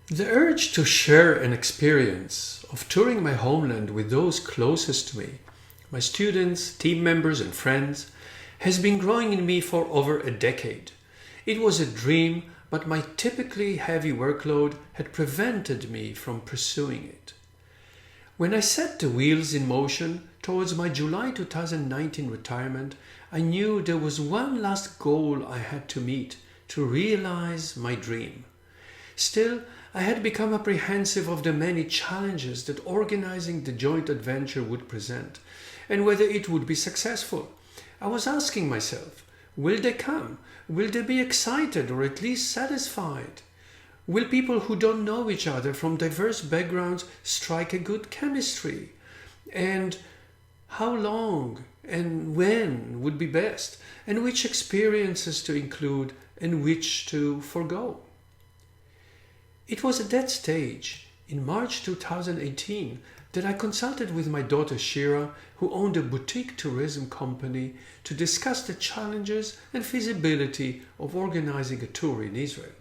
The urge to share an experience of touring my homeland with those closest to me, my students, team members, and friends, has been growing in me for over a decade. It was a dream, but my typically heavy workload had prevented me from pursuing it. When I set the wheels in motion towards my July 2019 retirement, I knew there was one last goal I had to meet to realize my dream. Still, I had become apprehensive of the many challenges that organizing the joint adventure would present, and whether it would be successful. I was asking myself, will they come? Will they be excited or at least satisfied? Will people who don't know each other from diverse backgrounds strike a good chemistry? And how long and when would be best? And which experiences to include and which to forgo? It was at that stage, in March 2018, that I consulted with my daughter Shirrah, who owned a boutique tourism company, to discuss the challenges and feasibility of organizing a tour in Israel.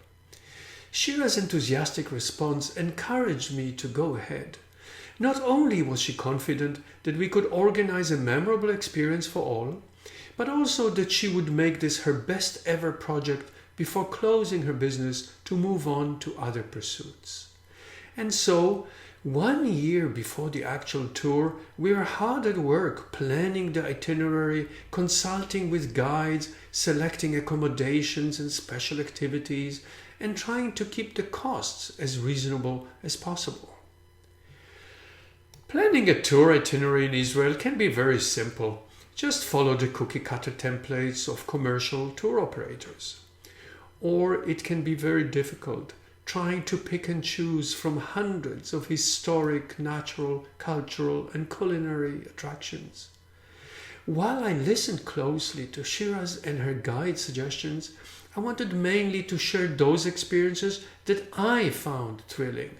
Shirrah's enthusiastic response encouraged me to go ahead. Not only was she confident that we could organize a memorable experience for all, but also that she would make this her best ever project before closing her business to move on to other pursuits. And so, 1 year before the actual tour, we were hard at work planning the itinerary, consulting with guides, selecting accommodations and special activities, and trying to keep the costs as reasonable as possible. Planning a tour itinerary in Israel can be very simple. Just follow the cookie-cutter templates of commercial tour operators. Or it can be very difficult, trying to pick and choose from hundreds of historic, natural, cultural, and culinary attractions. While I listened closely to Shirrah's and her guide suggestions, I wanted mainly to share those experiences that I found thrilling.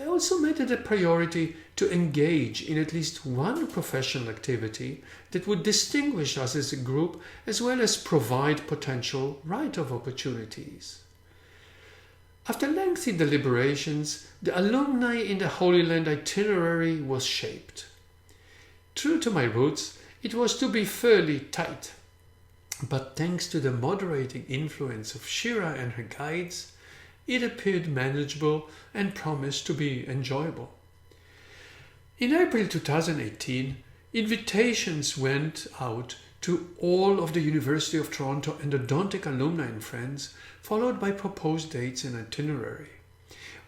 I also made it a priority to engage in at least one professional activity that would distinguish us as a group as well as provide potential write-off opportunities. After lengthy deliberations, the alumni in the Holy Land itinerary was shaped. True to my roots, it was to be fairly tight, but thanks to the moderating influence of Shirrah and her guides, it appeared manageable and promised to be enjoyable. In April 2018, invitations went out to all of the University of Toronto endodontic alumni and friends, followed by proposed dates and itinerary.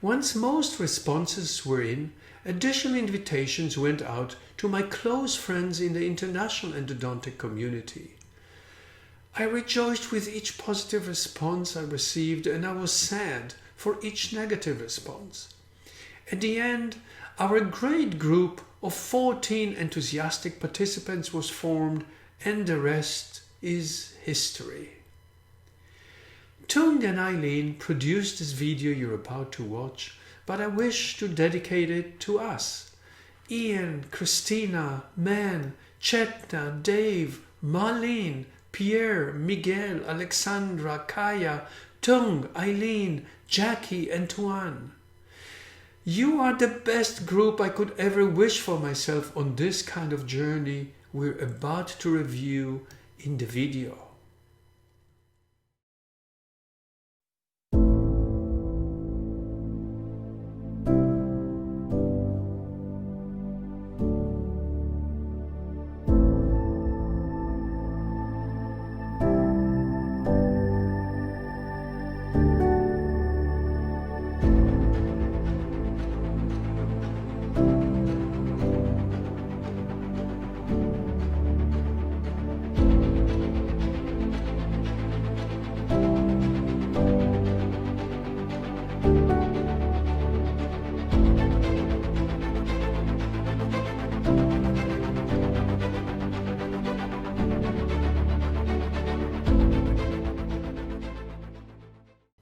Once most responses were in, additional invitations went out to my close friends in the international endodontic community. I rejoiced with each positive response I received, and I was sad for each negative response. At the end, our great group of 14 enthusiastic participants was formed, and the rest is history. Tung and Leen produced this video you're about to watch, but I wish to dedicate it to us. Ian, Crestina, Man, Chetna, Dave, Marlene, Pierre, Miguel, Alexandra, Kaya, Tung, Leen, Jacky, and Thuan. You are the best group I could ever wish for myself on this kind of journey we're about to review in the video.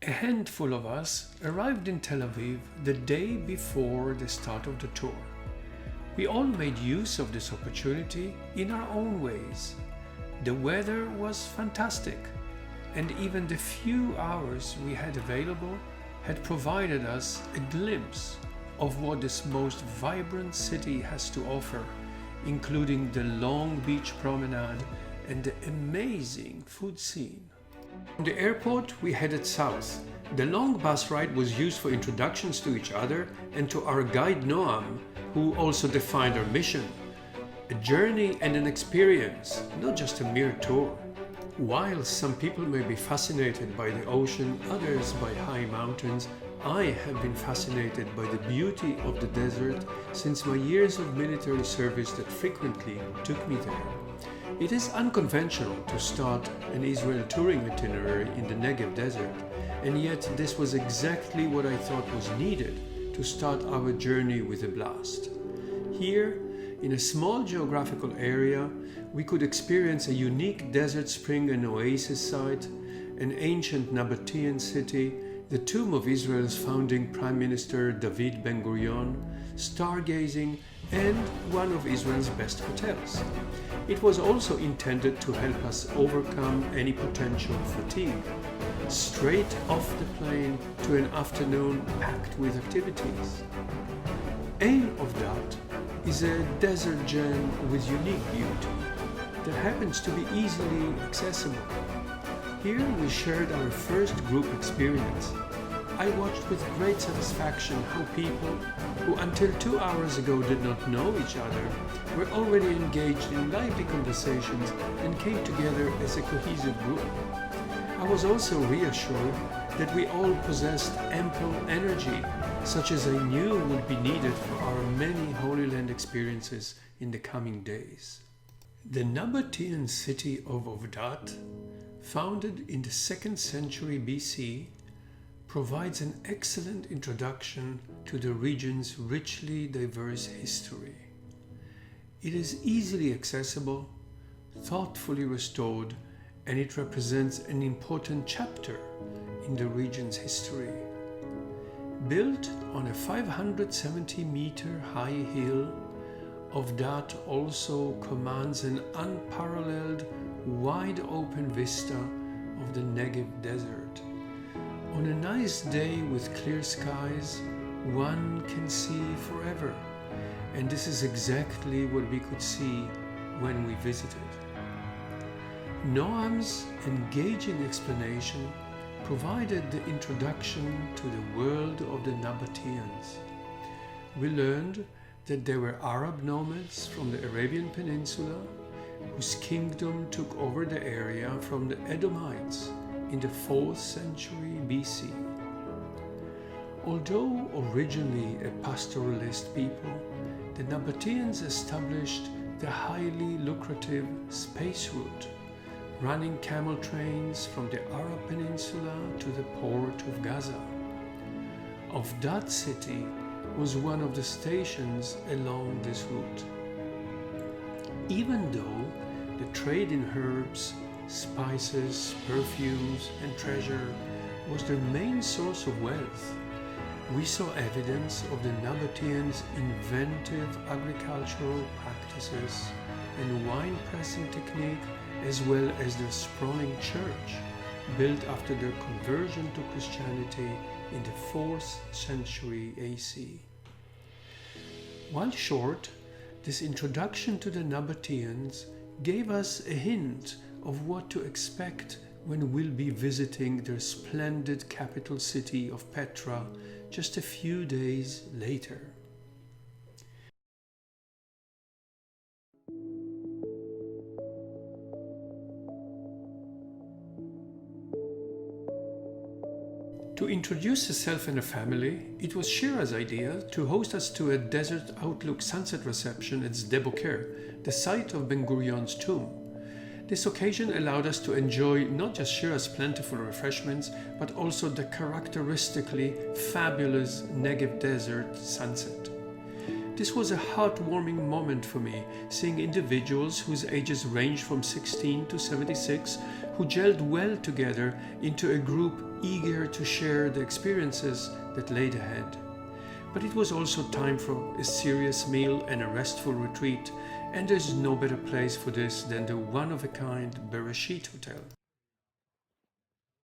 A handful of us arrived in Tel Aviv the day before the start of the tour. We all made use of this opportunity in our own ways. The weather was fantastic, and even the few hours we had available had provided us a glimpse of what this most vibrant city has to offer, including the long beach promenade and the amazing food scene. From the airport, we headed south. The long bus ride was used for introductions to each other and to our guide Noam, who also defined our mission. A journey and an experience, not just a mere tour. While some people may be fascinated by the ocean, others by high mountains, I have been fascinated by the beauty of the desert since my years of military service that frequently took me there. It is unconventional to start an Israel touring itinerary in the Negev desert, and yet this was exactly what I thought was needed to start our journey with a blast. Here, in a small geographical area, we could experience a unique desert spring and oasis site, an ancient Nebatean city, the tomb of Israel's founding Prime Minister David Ben-Gurion, stargazing, and one of Israel's best hotels. It was also intended to help us overcome any potential fatigue. Straight off the plane to an afternoon packed with activities. Aim of that is a desert gem with unique beauty that happens to be easily accessible. Here we shared our first group experience. I watched with great satisfaction how people who until 2 hours ago did not know each other were already engaged in lively conversations and came together as a cohesive group. I was also reassured that we all possessed ample energy, such as I knew would be needed for our many Holy Land experiences in the coming days. The Nebatean city of Avdat, founded in the 2nd century BC, provides an excellent introduction to the region's richly diverse history. It is easily accessible, thoughtfully restored, and it represents an important chapter in the region's history. Built on a 570-meter high hill, Avdat also commands an unparalleled, wide-open vista of the Negev desert. On a nice day with clear skies, one can see forever, and this is exactly what we could see when we visited. Noam's engaging explanation provided the introduction to the world of the Nebateans. We learned that there were Arab nomads from the Arabian Peninsula whose kingdom took over the area from the Edomites in the 4th century BC. Although originally a pastoralist people, the Nebateans established the highly lucrative space route, running camel trains from the Arab Peninsula to the port of Gaza. Avdat city was one of the stations along this route. Even though the trade in herbs, spices, perfumes, and treasure was their main source of wealth, we saw evidence of the Nebateans' inventive agricultural practices and wine pressing technique, as well as their sprawling church, built after their conversion to Christianity in the 4th century AC. While short, this introduction to the Nebateans gave us a hint of what to expect when we'll be visiting their splendid capital city of Petra just a few days later. To introduce herself and her family, it was Shirrah's idea to host us to a desert outlook sunset reception at Sde Boker, the site of Ben-Gurion's tomb. This occasion allowed us to enjoy not just Shirrah's plentiful refreshments, but also the characteristically fabulous Negev desert sunset. This was a heartwarming moment for me, seeing individuals whose ages ranged from 16 to 76 who gelled well together into a group eager to share the experiences that laid ahead. But it was also time for a serious meal and a restful retreat, and there's no better place for this than the one-of-a-kind Bereshit Hotel.